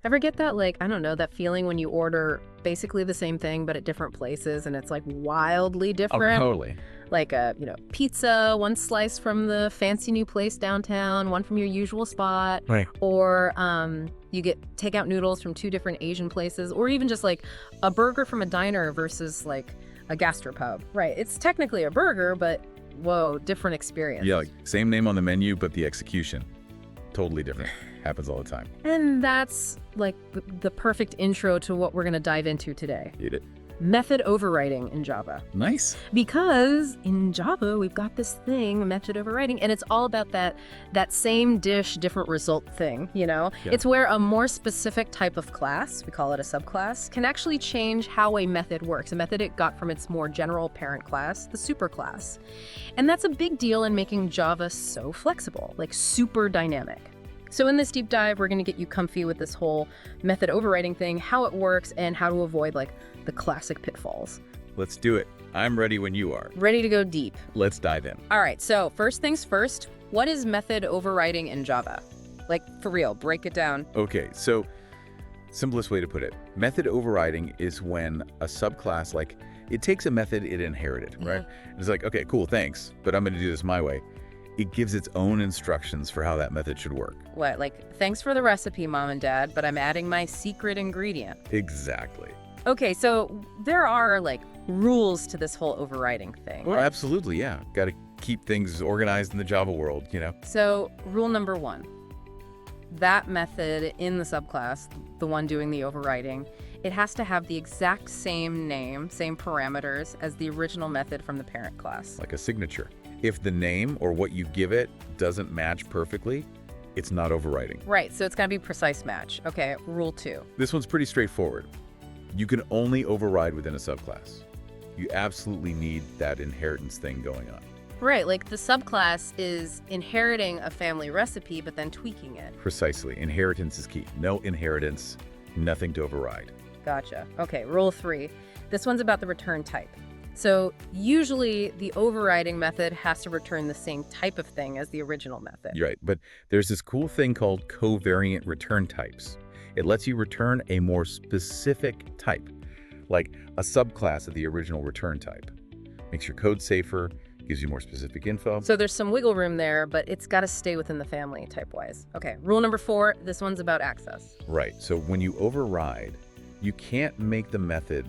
Ever get that, like, I don't know, that feeling when you order basically the same thing but at different places and it's like wildly Oh, different? totally. Like a, pizza, one slice from the fancy new place downtown, one from your usual spot, Right. or you get takeout noodles from two different Asian places, or even just like a burger from a diner versus like a gastropub. Right. It's technically a burger, but whoa, different experience. Yeah, like same name on the menu, but the execution, totally different. Happens all the time. And that's like the perfect intro to what we're going to dive into today. Eat it. Method overriding in Java. Nice. Because in Java, we've got this thing, method overriding, and it's all about that same dish, different result thing, Yeah. It's where a more specific type of class, we call it a subclass, can actually change how a method works, a method it got from its more general parent class, the superclass. And that's a big deal in making Java so flexible, like super dynamic. So in this deep dive, we're going to get you comfy with this whole method overriding thing, how it works, and how to avoid like the classic pitfalls. Let's do it. I'm ready when you are. Ready to go deep. Let's dive in. All right, so first things first, what is method overriding in Java? Like, for real, break it down. Okay, so simplest way to put it, method overriding is when a subclass, like it takes a method it inherited, right? It's like, okay, cool, thanks, but I'm going to do this my way. It gives its own instructions for how that method should work. What, like, thanks for the recipe, Mom and Dad, but I'm adding my secret ingredient. Exactly. Okay, so there are, like, rules to this whole overriding thing. Well, absolutely, yeah. Got to keep things organized in the Java world, So, rule number one, that method in the subclass, the one doing the overriding, it has to have the exact same name, same parameters as the original method from the parent class. Like a signature. If the name or what you give it doesn't match perfectly, it's not overriding. Right, so it's got to be precise match. Okay, rule two. This one's pretty straightforward. You can only override within a subclass. You absolutely need that inheritance thing going on. Right, like the subclass is inheriting a family recipe, but then tweaking it. Precisely. Inheritance is key. No inheritance, nothing to override. Gotcha. Okay, rule three. This one's about the return type. So usually the overriding method has to return the same type of thing as the original method. You're right, but there's this cool thing called covariant return types. It lets you return a more specific type, like a subclass of the original return type. Makes your code safer, gives you more specific info. So there's some wiggle room there, but it's got to stay within the family type-wise. Okay, rule number four, this one's about access. Right, so when you override, you can't make the method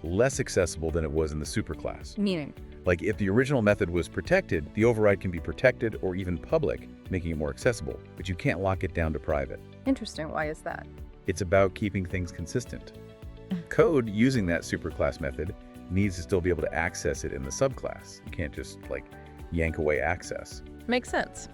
less accessible than it was in the superclass. Meaning? Like if the original method was protected, the override can be protected or even public, making it more accessible, but you can't lock it down to private. Interesting, why is that? It's about keeping things consistent. Code using that superclass method needs to still be able to access it in the subclass. You can't just like yank away access. Makes sense.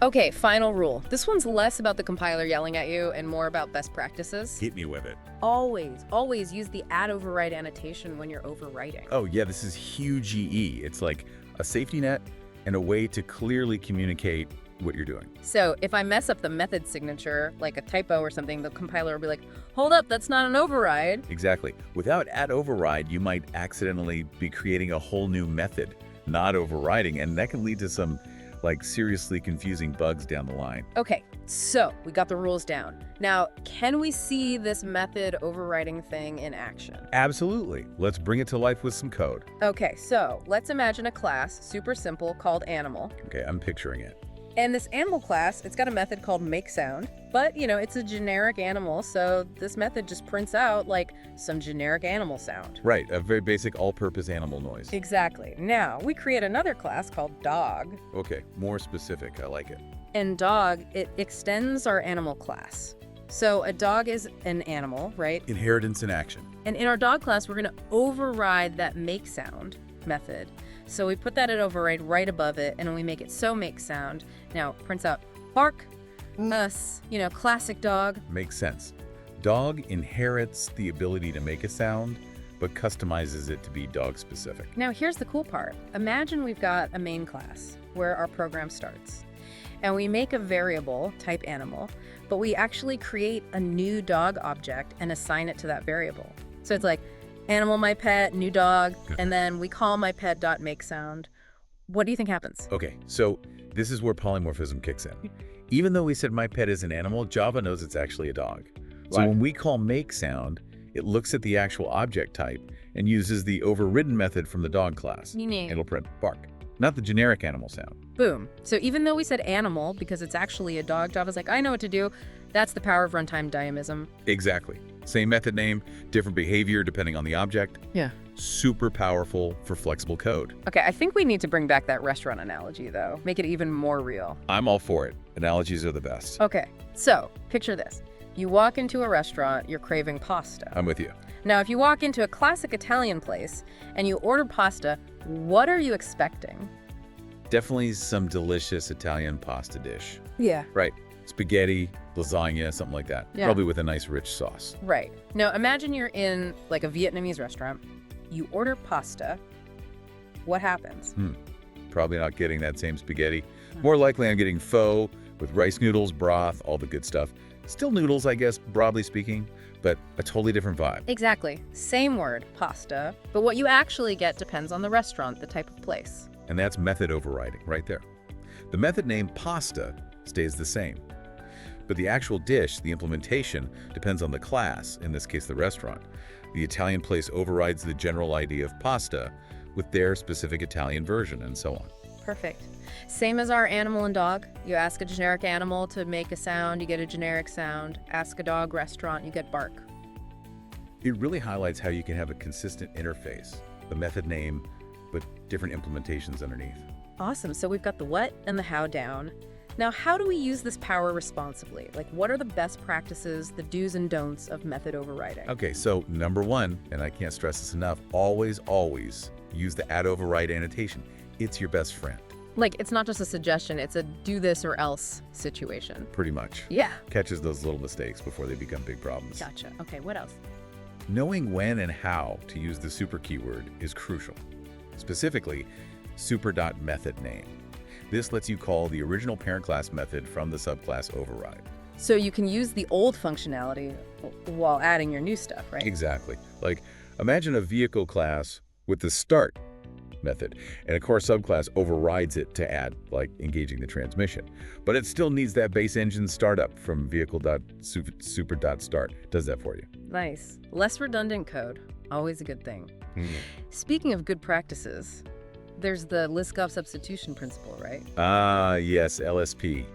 Okay, final rule. This one's less about the compiler yelling at you and more about best practices. Hit me with it. Always use the add override annotation when you're overwriting. Oh yeah, this is huge EE. It's like a safety net and a way to clearly communicate what you're doing. So if I mess up the method signature, like a typo or something, the compiler will be like, hold up, that's not an override. Exactly. Without add override, you might accidentally be creating a whole new method, not overriding, and that can lead to some like seriously confusing bugs down the line. Okay, so we got the rules down. Now, can we see this method overriding thing in action? Absolutely. Let's bring it to life with some code. Okay, so let's imagine a class, super simple, called animal. Okay, I'm picturing it. And this animal class, it's got a method called makeSound, but it's a generic animal, so this method just prints out like some generic animal sound. Right, a very basic all-purpose animal noise. Exactly. Now, we create another class called dog. Okay, more specific, I like it. And dog, it extends our animal class. So a dog is an animal, right? Inheritance in action. And in our dog class, we're going to override that makeSound method. So we put that at override right above it, and then we make it so makeSound. Now, prints out bark, us, classic dog. Makes sense. Dog inherits the ability to make a sound, but customizes it to be dog specific. Now, here's the cool part. Imagine we've got a main class where our program starts. And we make a variable, type animal, but we actually create a new dog object and assign it to that variable. So it's like, animal my pet, new dog, and then we call my pet.makeSound. What do you think happens? Okay, so This is where polymorphism kicks in. Even though we said my pet is an animal, Java knows it's actually a dog. So Right. when we call make sound, it looks at the actual object type and uses the overridden method from the dog class. Meaning? It'll print bark, not the generic animal sound. Boom. So even though we said animal, because it's actually a dog, Java's like, I know what to do. That's the power of runtime dynamism. Exactly. Same method name, different behavior depending on the object. Yeah. Super powerful for flexible code. Okay, I think we need to bring back that restaurant analogy, though. Make it even more real. I'm all for it. Analogies are the best. Okay, so picture this. You walk into a restaurant, you're craving pasta. I'm with you. Now, if you walk into a classic Italian place and you order pasta, what are you expecting? Definitely some delicious Italian pasta dish. Yeah. Right. Spaghetti, lasagna, something like that. Yeah. Probably with a nice rich sauce. Right. Now, imagine you're in like a Vietnamese restaurant. You order pasta. What happens? Probably not getting that same spaghetti. More likely I'm getting pho with rice noodles, broth, all the good stuff. Still noodles, I guess, broadly speaking, but a totally different vibe. Exactly. Same word, pasta. But what you actually get depends on the restaurant, the type of place. And that's method overriding right there. The method name pasta stays the same. But the actual dish, the implementation, depends on the class, in this case the restaurant. The Italian place overrides the general idea of pasta with their specific Italian version, and so on. Perfect. Same as our animal and dog. You ask a generic animal to make a sound, you get a generic sound. Ask a dog restaurant, you get bark. It really highlights how you can have a consistent interface, the method name, but different implementations underneath. Awesome. So we've got the what and the how down. Now, how do we use this power responsibly? Like, what are the best practices, the do's and don'ts of method overriding? Okay, so number one, and I can't stress this enough, always use the @override annotation. It's your best friend, Like, it's not just a suggestion, it's a do this or else situation. pretty much. Yeah. Catches those little mistakes before they become big problems. Gotcha. Okay, what else? Knowing when and how to use the super keyword is crucial. Specifically, super.method name. This lets you call the original parent class method from the subclass override. So you can use the old functionality while adding your new stuff, right? Exactly. Like, imagine a vehicle class with the start method, and a core subclass overrides it to add, like, engaging the transmission. But it still needs that base engine startup from vehicle.super.start. Does that for you. Nice. Less redundant code. Always a good thing. Speaking of good practices, there's the Liskov substitution principle, right? Ah, yes, LSP.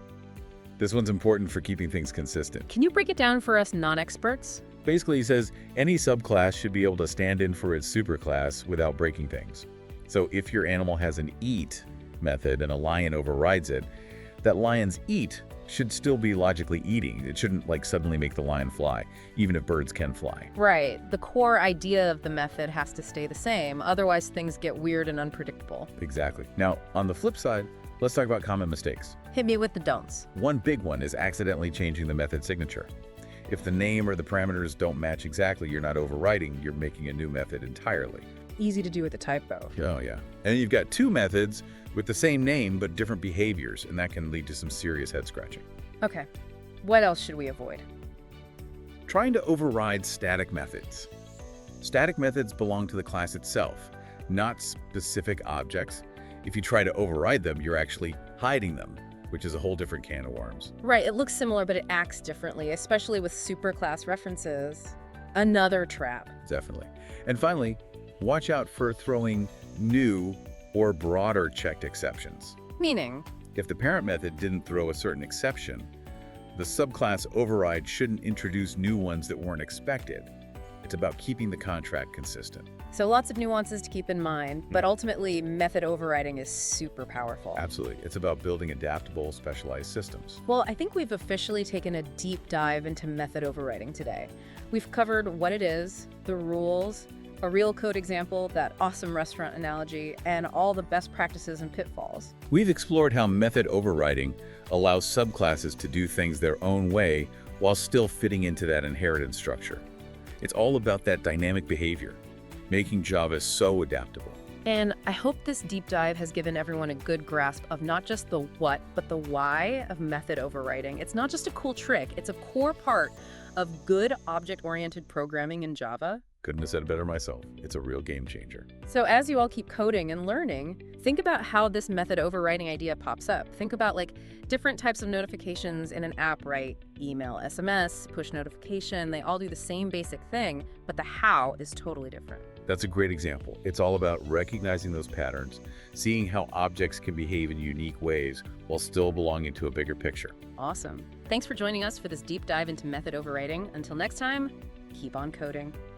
This one's important for keeping things consistent. Can you break it down for us non-experts? Basically, he says any subclass should be able to stand in for its superclass without breaking things. So if your animal has an eat method and a lion overrides it, that lion's eat should still be logically eating. It shouldn't, like, suddenly make the lion fly, even if birds can fly. Right. The core idea of the method has to stay the same. Otherwise, things get weird and unpredictable. Exactly. Now, on the flip side, let's talk about common mistakes. Hit me with the don'ts. One big one is accidentally changing the method signature. If the name or the parameters don't match exactly, you're not overriding, you're making a new method entirely. Easy to do with a typo. Oh, yeah. And then you've got two methods with the same name but different behaviors, and that can lead to some serious head scratching. Okay. What else should we avoid? Trying to override static methods. Static methods belong to the class itself, not specific objects. If you try to override them, you're actually hiding them, which is a whole different can of worms. Right. It looks similar, but it acts differently, especially with superclass references. Another trap. Definitely. And finally, watch out for throwing new or broader checked exceptions. Meaning? If the parent method didn't throw a certain exception, the subclass override shouldn't introduce new ones that weren't expected. It's about keeping the contract consistent. So lots of nuances to keep in mind, but ultimately method overriding is super powerful. Absolutely. It's about building adaptable, specialized systems. Well, I think we've officially taken a deep dive into method overriding today. We've covered what it is, the rules, a real code example, that awesome restaurant analogy, and all the best practices and pitfalls. We've explored how method overriding allows subclasses to do things their own way while still fitting into that inheritance structure. It's all about that dynamic behavior, making Java so adaptable. And I hope this deep dive has given everyone a good grasp of not just the what, but the why of method overriding. It's not just a cool trick, it's a core part of good object-oriented programming in Java. Couldn't have said it better myself. It's a real game changer. So as you all keep coding and learning, think about how this method overriding idea pops up. Think about like different types of notifications in an app, right? Email, SMS, push notification, they all do the same basic thing, but the how is totally different. That's a great example. It's all about recognizing those patterns, seeing how objects can behave in unique ways while still belonging to a bigger picture. Awesome. Thanks for joining us for this deep dive into method overriding. Until next time, keep on coding.